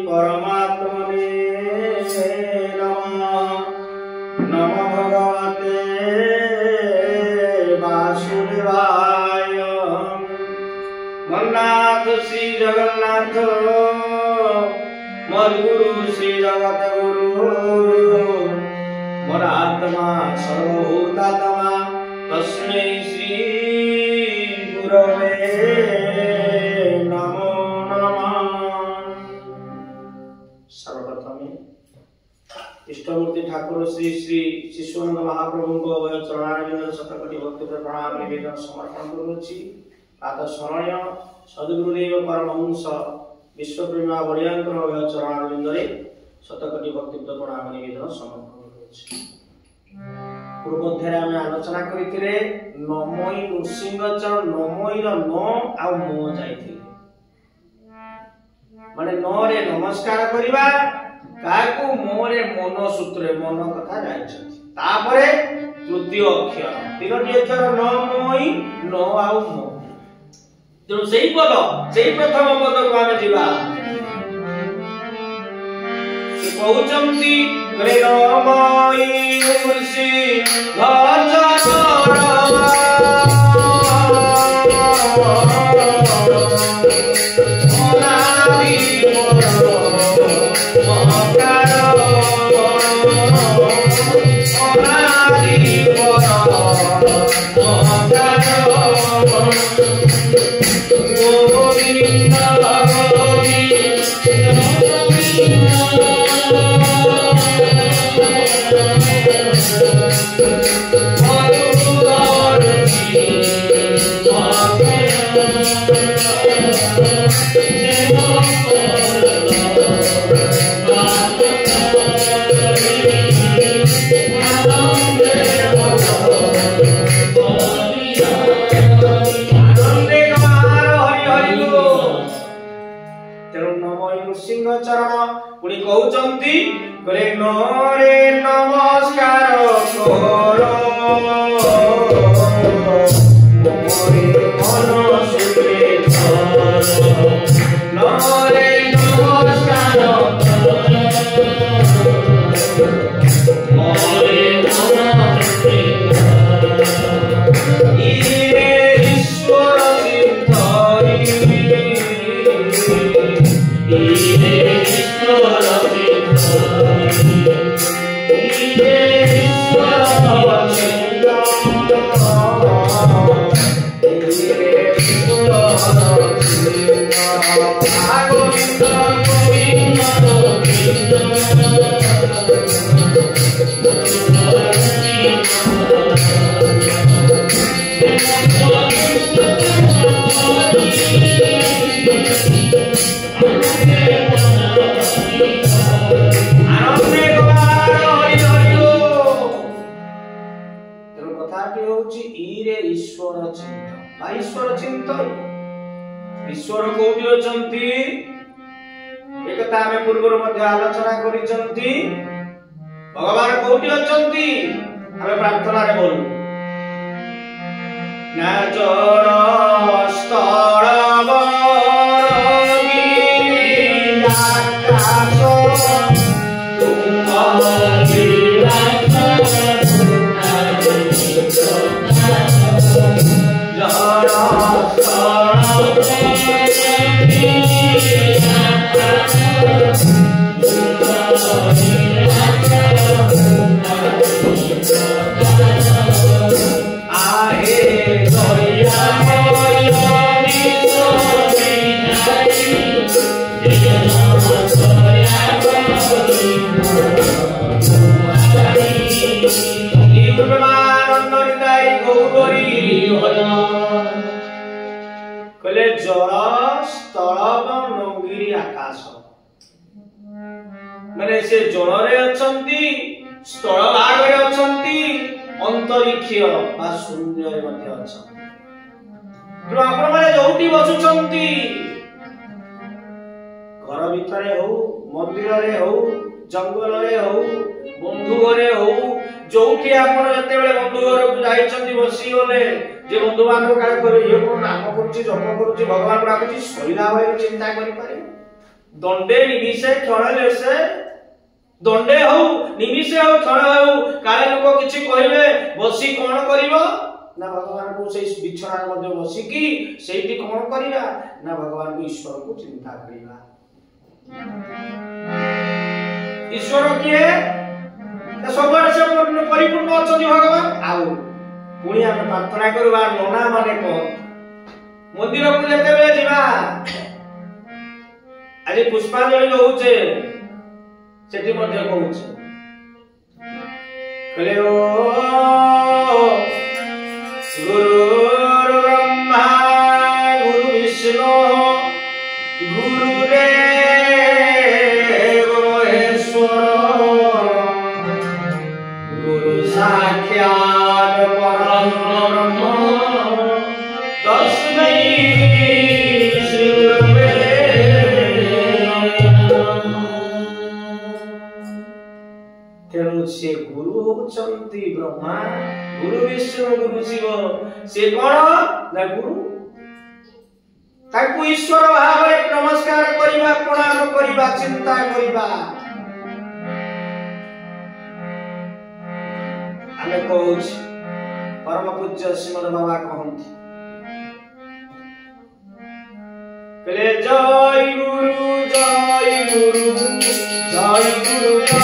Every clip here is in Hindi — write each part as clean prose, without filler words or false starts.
परमात्मने नमः। नमो भगवते वासुदेवाय। मन्नाथ श्री जगन्नाथ मद्गुरु श्री जगत गुरु मोर आत्मा सर्वभूतात्मा तस्मै श्री गुरवे नमो नमः। सर्वप्रथमे इष्टमूर्ति ठाकुर श्री श्री शिशुनंद महाप्रभु को अभय चरणारविंद शतकोटि भक्ति प्रणाम निवेदन समर्पण करुछि। आत स्मरणीय सद्गुरुदेव परमहंस विश्वप्रेमा बड़ियांकर अभय चरणारविंद रे शतकोटि भक्ति प्रणाम निवेदन समर्पण करुछि। पूर्वोध्याय आम आलोचना करथिले नमोई नृसिंहचरण नमोई रो न आ मो जाइथिले माने न रे नमस्कार करिबा काकू मोरे मन सूत्र मन कथा जाइछथि। तापरे तृतीय अक्षर तीनटी अक्षर नमोई न आ मो तेणु सेही पद सेही प्रथम पद को आमे जिबा से कहउचंती रे नमोई चरण पुणी कहउचंती करे नरे नमस्कार करो मोरे मन सुखे धरो नरे नमस्कार मोरे मन सुखे धरो ईश्वर ईश्वर कोठी अछंती एकता हमें पूर्व मध्य आलोचना करिसंती। भगवान कोठी अछंती हमें प्रार्थना रे बोलू ना जड़ स्थल गिरि आकाश कले जल स्थल नगिरी आकाश माने से जल रे अछंती स्थल भाग रे अछंती अंतरिक्ष बा शून्य रे मध्ये अछंती। तो आपण माने जोटी बसुचंती घर भितरे हो मंदिर रे हो जंगल रे हो बंधु घरे हो जोठी आपण जते बेले बंधु घर को जाइछंती बसी होले जे बंधु बांधव काले करे ये कोन नाम करछि जप करछि भगवान डाकुछि सहिला भाई चिंता करि पारे दंडे निमिषे क्षण से दंडे हो निमिषे हो क्षण हो काले लोक किछि कहिबे बसी कोन करिवो ना भगवान को से बिछड़ा मध्ये बसी की सेठी कोन करिया ना भगवान को ईश्वर को चिंता करिवा ईश्वर किए तो सबरे से परिपूर्ण अछथि भगवान आउ पुणी हम प्रार्थना करबा नोना माने को मंदिर को जेते बेले जिबा आज पुष्पांजलि होउचे सेठी मध्ये कहूचे कले ओ गुरु ब्रह्मा गुरु विष्णु गुरुदेव महेश्वर गुरु साक्षात् परम ब्रह्म तस्मै श्री गुरवे तेणु से गुरु होचंती ब्रह्मा गुरु विष्णु गुरु शिव से कौन ना गुरु ताकू ईश्वर भाव नमस्कार करिबा प्रणाम करिबा चिंता करिबा आमे कहूछ परम पूज्य श्रीमद बाबा कहंती पहले जय गुरु जय गुरु जय गुरु जय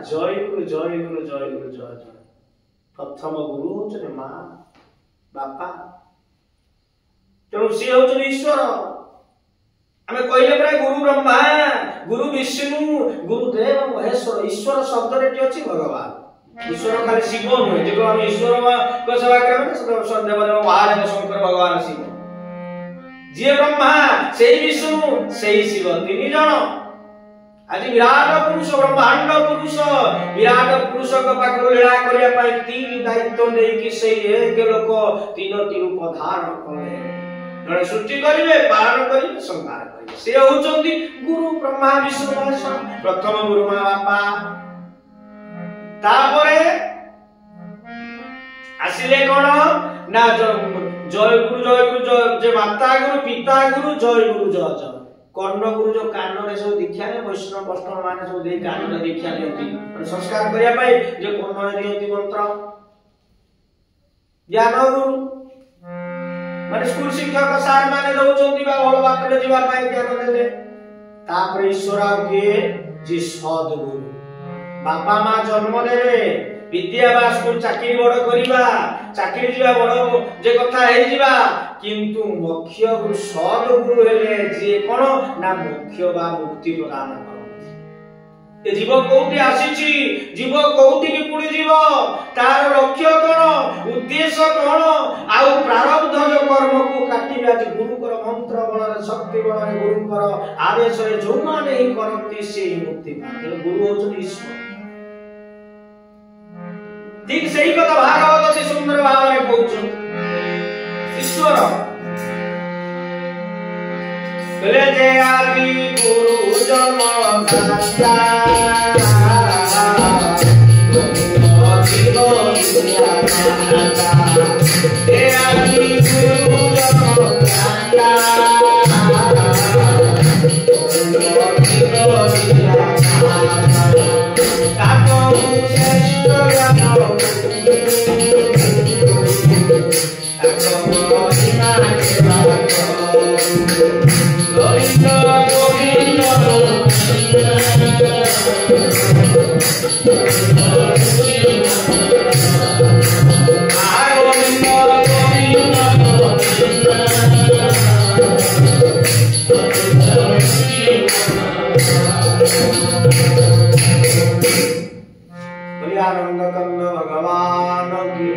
जय गुरु जय गुरु जय गुरु जय जय प्रथम गुरु होचने मां बापा तेणु सी होचने ईश्वर आमे कहले प्राय गुरु ब्रह्मा गुरु विष्णु गुरुदेव महेश्वर ईश्वर शब्द रे अछि भगवान ईश्वर खाली शिव नुहे जेको हम ईश्वर को सेवा करबे सदेव देव महादेव शंकर भगवान शिव जे ब्रह्मा सेई विष्णु सेई शिव तीन जण आज विराट पुरुष ब्रह्मांड पुरुष विराट पुरुष को पाखर लीला करिया पाई तीन दायित्व नै कि से एक लोक तीनोटी रूप धारण करे जणे सृष्टि करिवे पालन करिवे संहार करिवे से होचंदी गुरु ब्रह्मा विष्णु महेश्वर प्रथम गुरु मां बापा तापरे आसिले कोन ना जय गुरु जे माता गुरु पिता गुरु जय गुरु जय कर्ण गुरु जो कान रे सब दीक्षा ने वैष्णव वैष्णव माने सब दे कान रे दीक्षा देती माने संस्कार करिया पाई जे कर्ण रे देती मंत्र ज्ञान गुरु माने स्कूल शिक्षक सार माने रहउचंती बा भलो बात रे जीवा पाई ज्ञान देले तापर ईश्वर के जे सद गुरु बापा मां जन्म देवे विद्या बा स्कूल चाकरी बड़ करिबा चाकरी जीवा बड़ जे कथा हे जीवा किंतु मुख्य गुरु सद गुरु हेले जे कोन ना मुख्य बा मुक्ति प्रदान करते ए जीव कोठी आसीची जीव कोठी के पुणी जीव तार लक्ष्य कोन उद्देश्य कोन आउ प्रारब्ध जो कर्म को काटिबा जे गुरु कर मंत्र बल रे शक्ति बल रे गुरु कर आदेश रे जो माने ही करती से ही मुक्ति पाते गुरु होचन ईश्वर ठीक सही कथा भागवत से सुंदर भाव रे कहउछ ईश्वर कले जे आदि गुरु जन्म दाता जीव दुनिया दाता हे आदि गुरु जन्म दाता जीव दुनिया दाता ताको श्रेष्ठ ज्ञान Govinda, Govinda, Govinda. आनंद कंद भगवान की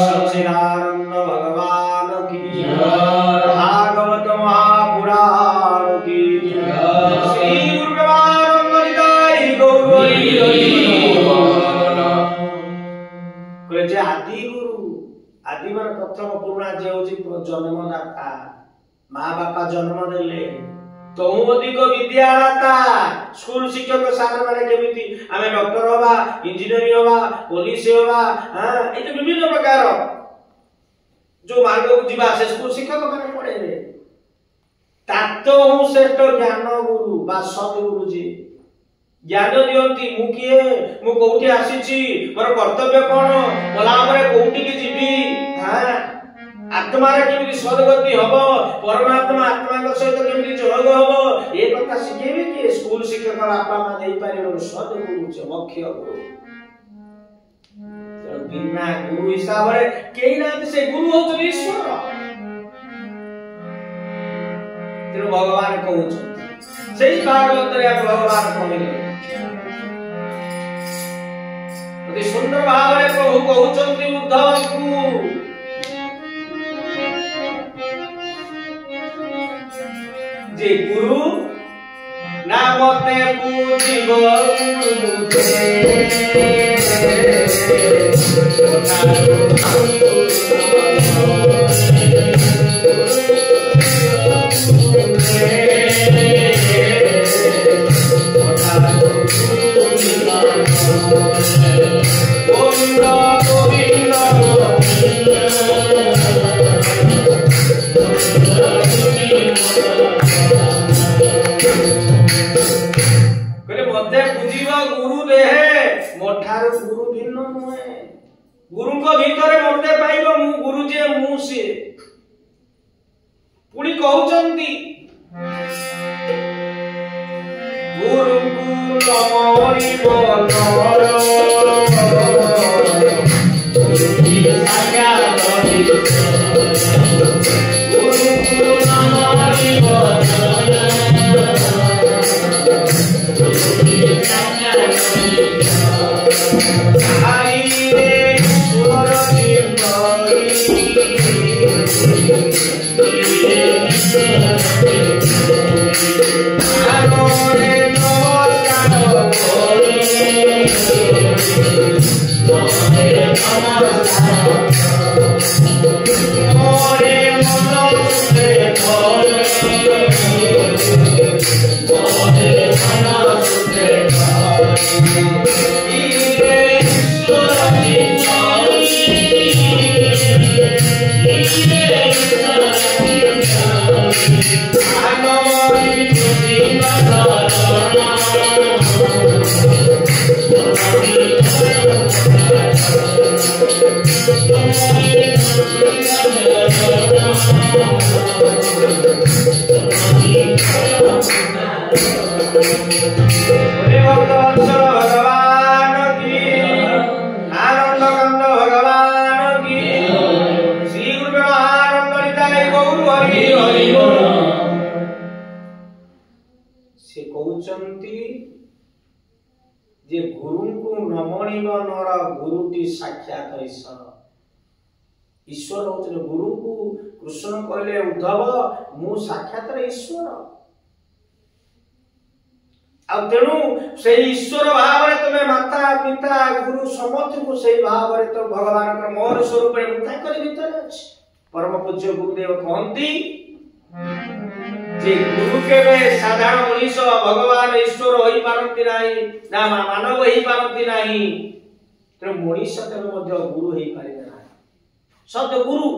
सच्चिदानंद भगवान की भागवत महापुराण की श्री गुरु ब्रह्मानंद निताय गौर जे आदि गुरु आदि मान प्रथम पुराणा जे होची जन्मदाता माँ बापा जन्म देले तो अधिक विद्यादाता स्कूल शिक्षक सागर माने केमिति आमे डॉक्टर होबा इंजीनियर होबा पुलिस होबा हां ए तो विभिन्न प्रकार जो मार्ग को जीवा से स्कूल शिक्षक माने पढेले तातो हूँ श्रेष्ठ ज्ञान गुरु बा सद्गुरु जी ज्ञान दियंती मु किए मु कोठी आसीची मोर कर्तव्य कोन बोला हमरे कोठी की जीवी हां आत्मा रे केमिति सद्गति हबो परमात्मा आत्मा के सहित केमिति जोग हबो ए कथा शिखेबे कि स्कूल शिक्षक बापा मा देई पारिबो सद्गुरु छ मुख्य गुरु तो बिना गुरु हिसाब रे केई ना से गुरु हो तो ईश्वर तेरे भगवान कहू छ सेही भागवत रे भगवान कहले अति सुंदर भाव रे प्रभु कहू छथि उद्धव को जे गुरु नामते पूजिब गुरु भिन्न नुहे गुरु को भीतर मते पाइबो मु गुरु जे मु से पुणी कहउचंती गुरु को नमोरि बोलर गुरु की आज्ञा करि गुरु को नमोरि बोलर गुरु की आज्ञा करि आई रे सुर निर्मली आनोरे नमस्कार बोले मोरे नमस्कार मोरे मन से बोले मोरे मन से जे गुरु को नमणिब नर गुरुटी साक्षात ईश्वर ईश्वर होते गुरु को कृष्ण कहले उद्धव मु साक्षात ईश्वर आ तेणु से ईश्वर भाव रे तमे माता पिता गुरु समस्त को से भाव रे तो भगवान के मोर स्वरूप रे मुता कर भीतर अछि परम पूज्य गुरुदेव कहंती जे गुरु केवे साधारण मनीष भगवान ईश्वर होई पारंती नाही ना मानव होई पारंती नाही तेणु मनीष केवे मध्य गुरु होई पारे नाही सत्य गुरु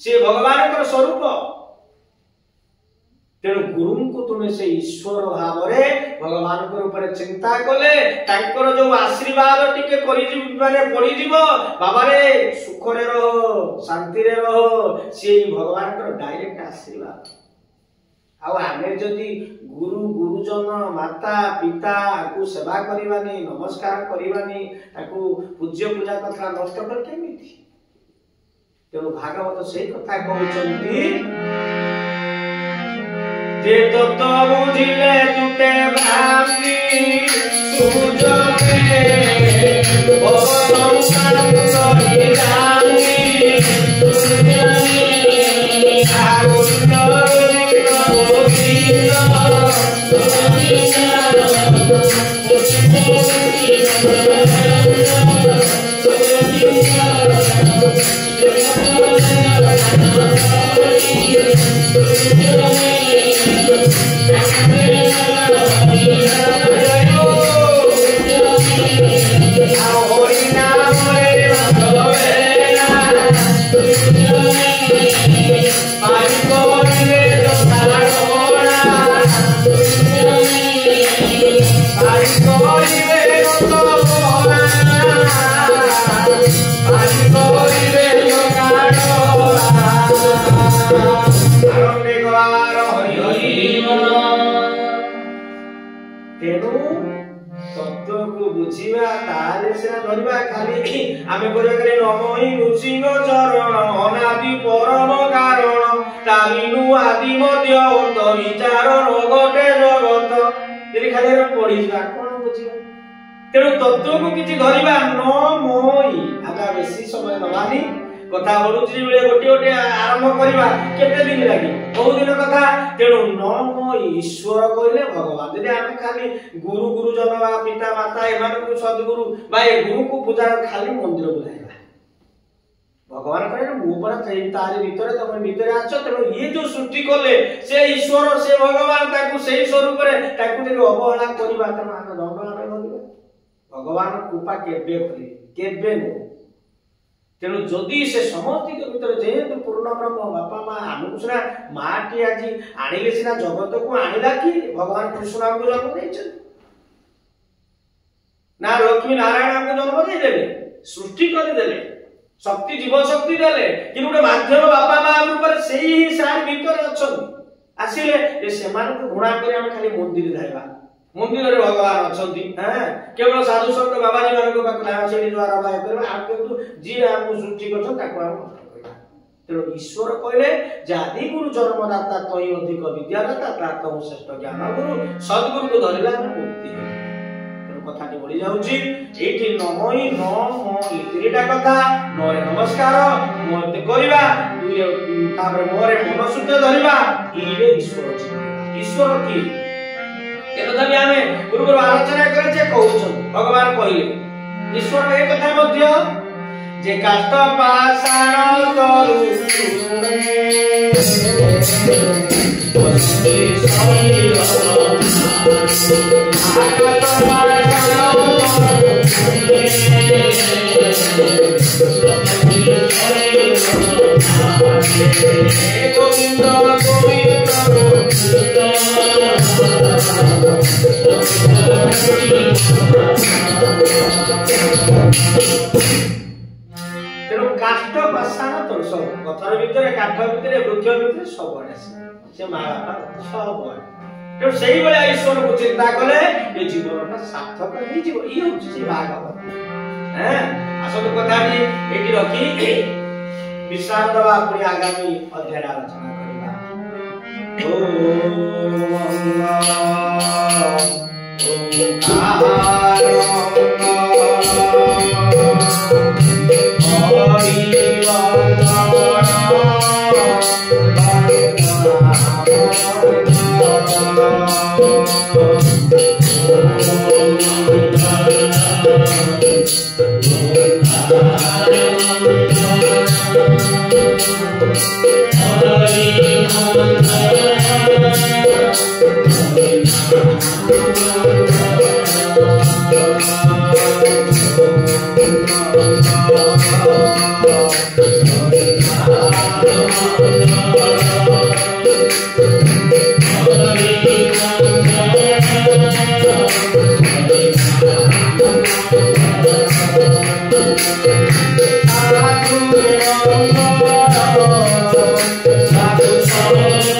से भगवान के स्वरूप तेणु गुरु को तुमे से ईश्वर भाव रे भगवान के ऊपर चिंता कले तांकर जो आशीर्वाद टिके करि माने पड़ी जीवो बाबा रे सुख रे रहो शांति रे रहो से भगवान के डायरेक्ट आशीर्वाद आमे जदि गुरु गुरुजन माता पिता को सेवा करवानी नमस्कार करवानी पूज्य पूजा कथा नष्ट कर केमिति तेणु भागवत से कथा कहउचंती जे तत्व बुझिले तुटे भ्रांति सुजके ओ संसार कहि जानी आमे करे नमोई नृसिंह चरण अनादि परम कारण तामिनु आदि मध्य विचार नगटे जगत तेरी खाली पढ़ी जा कोन बुझिबा तेनु तत्व को किछि धरिबा नमोई आगा बेसी समय नवानी कथा बोलुची बेले गोटे गोटे आरंभ करबा केते दिन लागि बहुत दिन कथा तेनु नम ईश्वर कहले भगवान यदि आमे खाली गुरु गुरुजन बा पिता माता एमान को सद्गुरु बा ए गुरु को पूजा खाली मंदिर बुलाइबा भगवान कहले मु पर तारे भीतर तमे भीतर आछो तेनु ये जो सृष्टि करले से ईश्वर से भगवान ताकू सही स्वरूप रे ताकू देखि अवहेला करबा त मान दंड आमे करबा भगवान कृपा केबे करी केबे न तेणु जदि से समस्ती के भीतर जेहेतु पूर्ण ब्रह्म बापा माँ आमको सीना माटी आज आनिले सीना जगत को आनिला कि भगवान कृष्ण आमको जन्म देइछन ना लक्ष्मी नारायण आमको जन्म दे देले सृष्टि कर देले शक्ति जीव शक्ति देले कि गोटे माध्यम बापा माँ ऊपर सेही सार भीतर अछन आसिले जे सेमान को घुणा करी हम खाली मंदिर जाइबा मंदिर रे भगवान अछंती हैं केवल साधु संत बाबा जी मानको पाखला सेडी द्वारा बाय करबा आप केतु जी हमको सृष्टि करछन ताको हम तेणु ईश्वर कहले जादि गुरु जन्मदाता तई अधिक विद्यादाता प्राप्त श्रेष्ठ ज्ञान गुरु सद्गुरु को धरिला मुक्ति तेणु कथाटी बढ़ी जाउची एठी नमोई नम इतिरिटा कथा नरे नमस्कार मोते करबा दुई तापर मोरे मन शुद्ध धरिबा इले ईश्वर अछि ईश्वर की एकदा भी आमे गुरु गुरु आलोचना करे जे कहउछन भगवान कहिले ईश्वर एक कथा मध्य जे काष्ट पाषाण करु तेणु काष्ट पाषाण तो सब पथर भीतर काठ भीतर वृक्ष भीतर सब से माला सब तेणु से ईश्वर को चिंता कले ये जीवन सार्थक हो जीव ये होची भागवत हैं आसत कथा एटी रखी विश्राम दवा अपनी आगामी अध्याय आलोचना करिबा Sadhu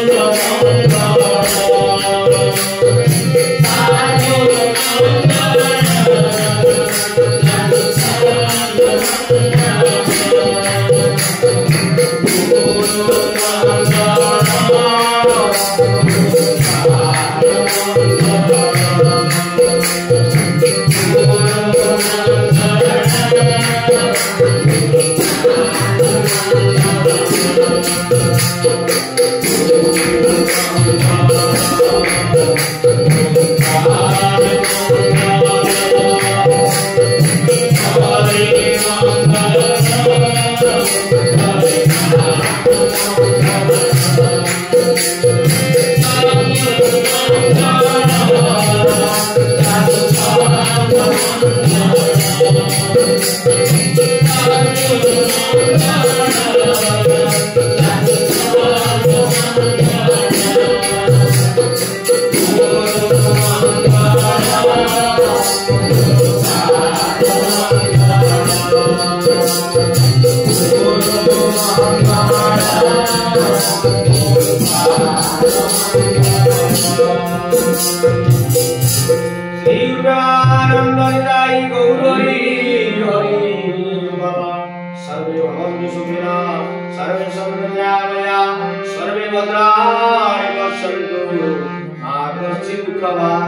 श्रीयुगानंदनिताई गौरी हरि सर्वे भवन्तु सुखिनः सर्वे सन्तु निरामया सर्वे भद्राणि पश्यन्तु मा कश्चित् दुःखभाग्